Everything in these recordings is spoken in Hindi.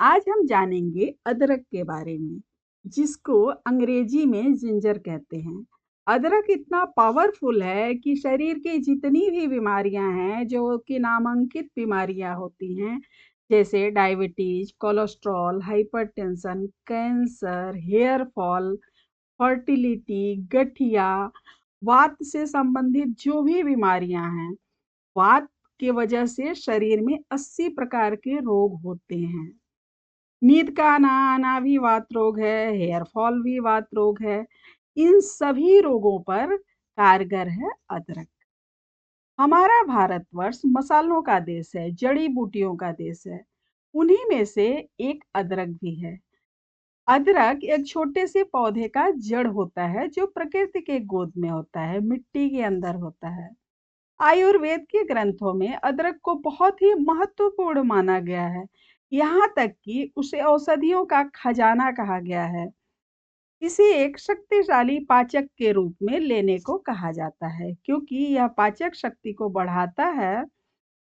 आज हम जानेंगे अदरक के बारे में, जिसको अंग्रेजी में जिंजर कहते हैं। अदरक इतना पावरफुल है कि शरीर की जितनी भी बीमारियां हैं, जो कि नामांकित बीमारियां होती हैं, जैसे diabetes, cholesterol, hypertension, cancer, hair fall, fertility, गठिया, वात से संबंधित जो भी बीमारियां हैं, वात की वजह से शरीर में 80 प्रकार के रोग होते हैं। नींद का ना आना भी वात रोग है, हेयर फॉल भी वात रोग है। इन सभी रोगों पर कारगर है अदरक। हमारा भारतवर्ष मसालों का देश है, जड़ी बूटियों का देश है। उन्हीं में से एक अदरक भी है। अदरक एक छोटे से पौधे का जड़ होता है, जो प्रकृति के गोद में होता है, मिट्टी के अंदर होता है। आयुर्वेद के ग्रंथों में अदरक को बहुत ही महत्वपूर्ण माना गया है। यहाँ तक कि उसे औषधियों का खजाना कहा गया है। इसे एक शक्तिशाली पाचक के रूप में लेने को कहा जाता है, क्योंकि यह पाचक शक्ति को बढ़ाता है,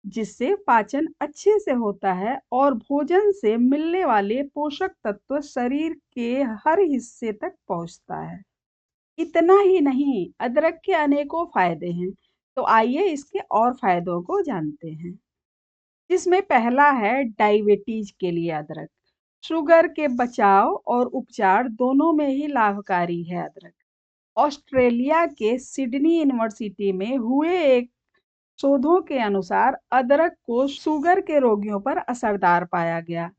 जिससे पाचन अच्छे से होता है और भोजन से मिलने वाले पोषक तत्व शरीर के हर हिस्से तक पहुंचता है। इतना ही नहीं, अदरक के अनेकों फायदे हैं। तो आइए इसके और फायदों को जानते हैं। इसमें पहला है डायबिटीज के लिए अदरक। शुगर के बचाव और उपचार दोनों में ही लाभकारी है अदरक। ऑस्ट्रेलिया के सिडनी यूनिवर्सिटी में हुए एक शोधों के अनुसार अदरक को शुगर के रोगियों पर असरदार पाया गया।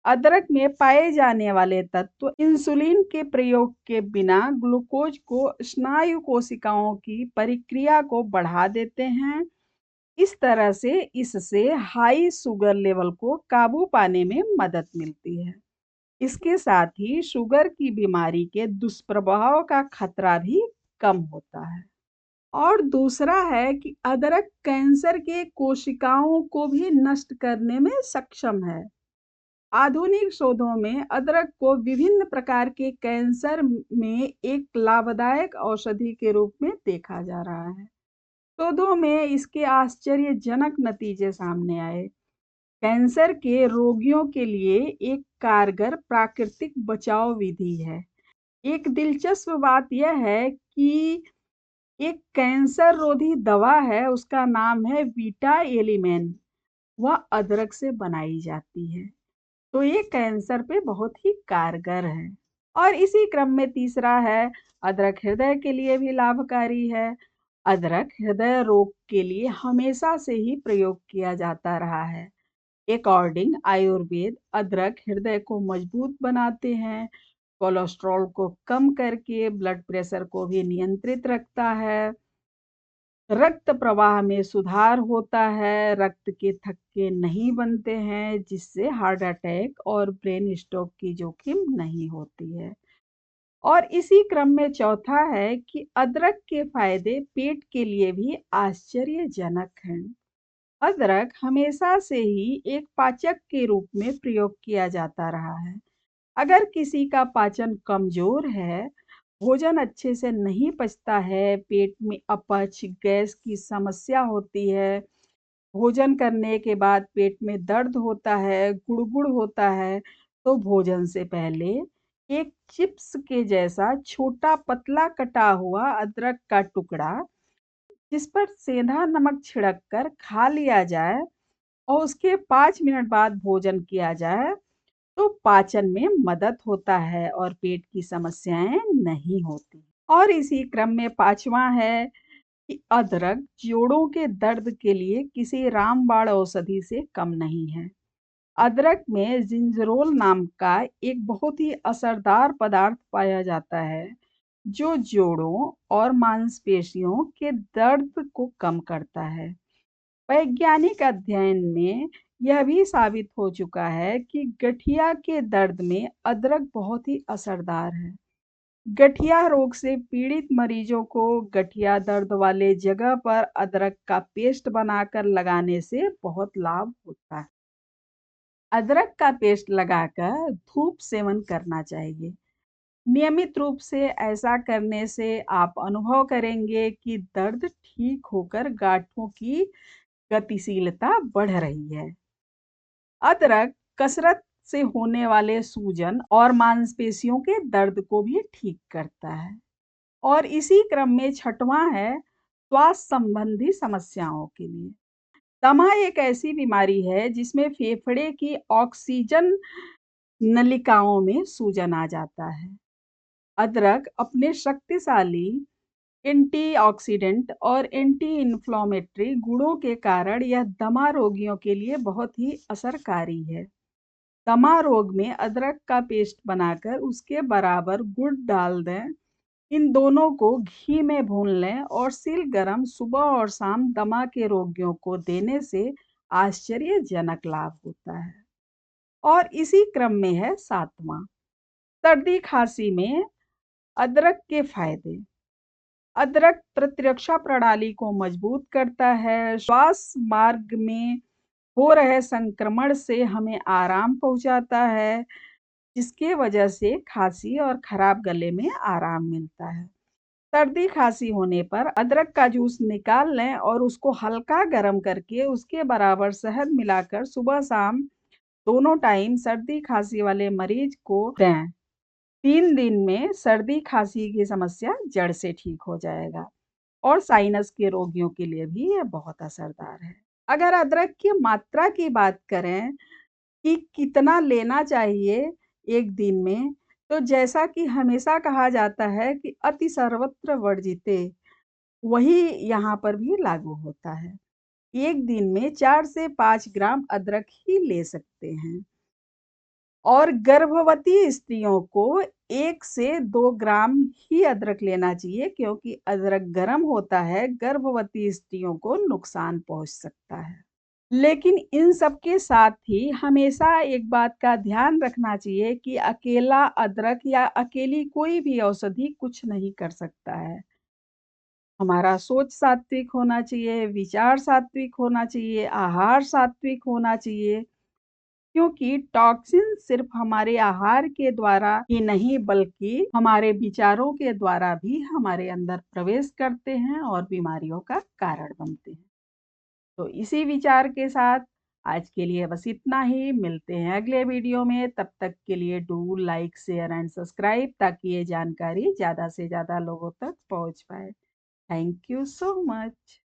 अदरक में पाए जाने वाले तत्व इंसुलिन के प्रयोग के बिना ग्लूकोज को स्नायु कोशिकाओं की प्रक्रिया को बढ़ा देते हैं। इस तरह से इससे हाई शुगर लेवल को काबू पाने में मदद मिलती है। इसके साथ ही शुगर की बीमारी के दुष्प्रभाव का खतरा भी कम होता है। और दूसरा है कि अदरक कैंसर के कोशिकाओं को भी नष्ट करने में सक्षम है। आधुनिक शोधों में अदरक को विभिन्न प्रकार के कैंसर में एक लाभदायक औषधि के रूप में देखा जा रहा है। शोधों में इसके आश्चर्यजनक नतीजे सामने आए। कैंसर के रोगियों के लिए एक कारगर प्राकृतिक बचाव विधि है। एक दिलचस्प बात यह है कि एक कैंसर रोधी दवा है, उसका नाम है बीटा एलिमेन। वह अदरक से बनाई जाती है, तो ये कैंसर पे बहुत ही कारगर है। और इसी क्रम में तीसरा है, अदरक हृदय के लिए भी लाभकारी है। अदरक हृदय रोग के लिए हमेशा से ही प्रयोग किया जाता रहा है। अकॉर्डिंग आयुर्वेद, अदरक हृदय को मजबूत बनाते हैं, कोलेस्ट्रॉल को कम करके ब्लड प्रेशर को भी नियंत्रित रखता है, रक्त प्रवाह में सुधार होता है, रक्त के थक्के नहीं बनते हैं, जिससे हार्ट अटैक और ब्रेन स्ट्रोक की जोखिम नहीं होती है। और इसी क्रम में चौथा है कि अदरक के फायदे पेट के लिए भी आश्चर्यजनक हैं। अदरक हमेशा से ही एक पाचक के रूप में प्रयोग किया जाता रहा है। अगर किसी का पाचन कमजोर है, भोजन अच्छे से नहीं पचता है, पेट में अपच, गैस की समस्या होती है, भोजन करने के बाद पेट में दर्द होता है, गुड़गुड़ होता है, तो भोजन से पहले एक चिप्स के जैसा छोटा पतला कटा हुआ अदरक का टुकड़ा, जिस पर सेंधा नमक छिड़क कर खा लिया जाए और उसके 5 मिनट बाद भोजन किया जाए, तो पाचन में मदद होता है और पेट की समस्याएं नहीं होती। और इसी क्रम में पांचवा है कि अदरक जोड़ों के दर्द के लिए किसी रामबाण औषधि से कम नहीं है। अदरक में जिंजरोल नाम का एक बहुत ही असरदार पदार्थ पाया जाता है, जो जोड़ों और मांसपेशियों के दर्द को कम करता है। वैज्ञानिक अध्ययन में यह भी साबित हो चुका है कि गठिया के दर्द में अदरक बहुत ही असरदार है। गठिया रोग से पीड़ित मरीजों को गठिया दर्द वाले जगह पर अदरक का पेस्ट बनाकर लगाने से बहुत लाभ होता है। अदरक का पेस्ट लगाकर धूप सेवन करना चाहिए। नियमित रूप से ऐसा करने से आप अनुभव करेंगे कि दर्द ठीक होकर गांठों की गतिशीलता बढ़ रही है। अदरक कसरत से होने वाले सूजन और मांसपेशियों के दर्द को भी ठीक करता है। और इसी क्रम में छठवां है श्वास संबंधी समस्याओं के लिए। दमा एक ऐसी बीमारी है जिसमें फेफड़े की ऑक्सीजन नलिकाओं में सूजन आ जाता है। अदरक अपने शक्तिशाली एंटीऑक्सीडेंट और एंटी इन्फ्लेमेटरी गुणों के कारण यह दमा रोगियों के लिए बहुत ही असरकारी है। दमा रोग में अदरक का पेस्ट बनाकर उसके बराबर गुड़ डाल दें। इन दोनों को घी में भून लें और सिल गरम सुबह और शाम दमा के रोगियों को देने से आश्चर्यजनक लाभ होता है। और इसी क्रम में है सातवां, सर्दी खांसी में अदरक के फायदे। अदरक प्रतिरक्षा प्रणाली को मजबूत करता है, श्वास मार्ग में हो रहे संक्रमण से हमें आराम पहुंचाता है, जिसके वजह से खांसी और खराब गले में आराम मिलता है। सर्दी खांसी होने पर अदरक का जूस निकाल लें और उसको हल्का गर्म करके उसके बराबर शहद मिलाकर सुबह शाम दोनों टाइम सर्दी खांसी वाले मरीज को दें। 3 दिन में सर्दी खांसी की समस्या जड़ से ठीक हो जाएगा। और साइनस के रोगियों के लिए भी ये बहुत असरदार है। अगर अदरक की मात्रा की बात करें कि कितना लेना चाहिए एक दिन में, तो जैसा कि हमेशा कहा जाता है कि अति सर्वत्र वर्जिते, वही यहाँ पर भी लागू होता है। एक दिन में 4 से 5 ग्राम अदरक ही ले सकते हैं। और गर्भवती स्त्रियों को 1 से 2 ग्राम ही अदरक लेना चाहिए, क्योंकि अदरक गर्म होता है, गर्भवती स्त्रियों को नुकसान पहुंच सकता है। लेकिन इन सब के साथ ही हमेशा एक बात का ध्यान रखना चाहिए कि अकेला अदरक या अकेली कोई भी औषधि कुछ नहीं कर सकता है। हमारा सोच सात्विक होना चाहिए, विचार सात्विक होना चाहिए, आहार सात्विक होना चाहिए। क्योंकि टॉक्सिन सिर्फ हमारे आहार के द्वारा ही नहीं, बल्कि हमारे विचारों के द्वारा भी हमारे अंदर प्रवेश करते हैं और बीमारियों का कारण बनते हैं। तो इसी विचार के साथ आज के लिए बस इतना ही। मिलते हैं अगले वीडियो में। तब तक के लिए do like share and subscribe, ताकि ये जानकारी ज़्यादा से ज़्यादा लोगों तक पहुंच पाए। Thank you so much.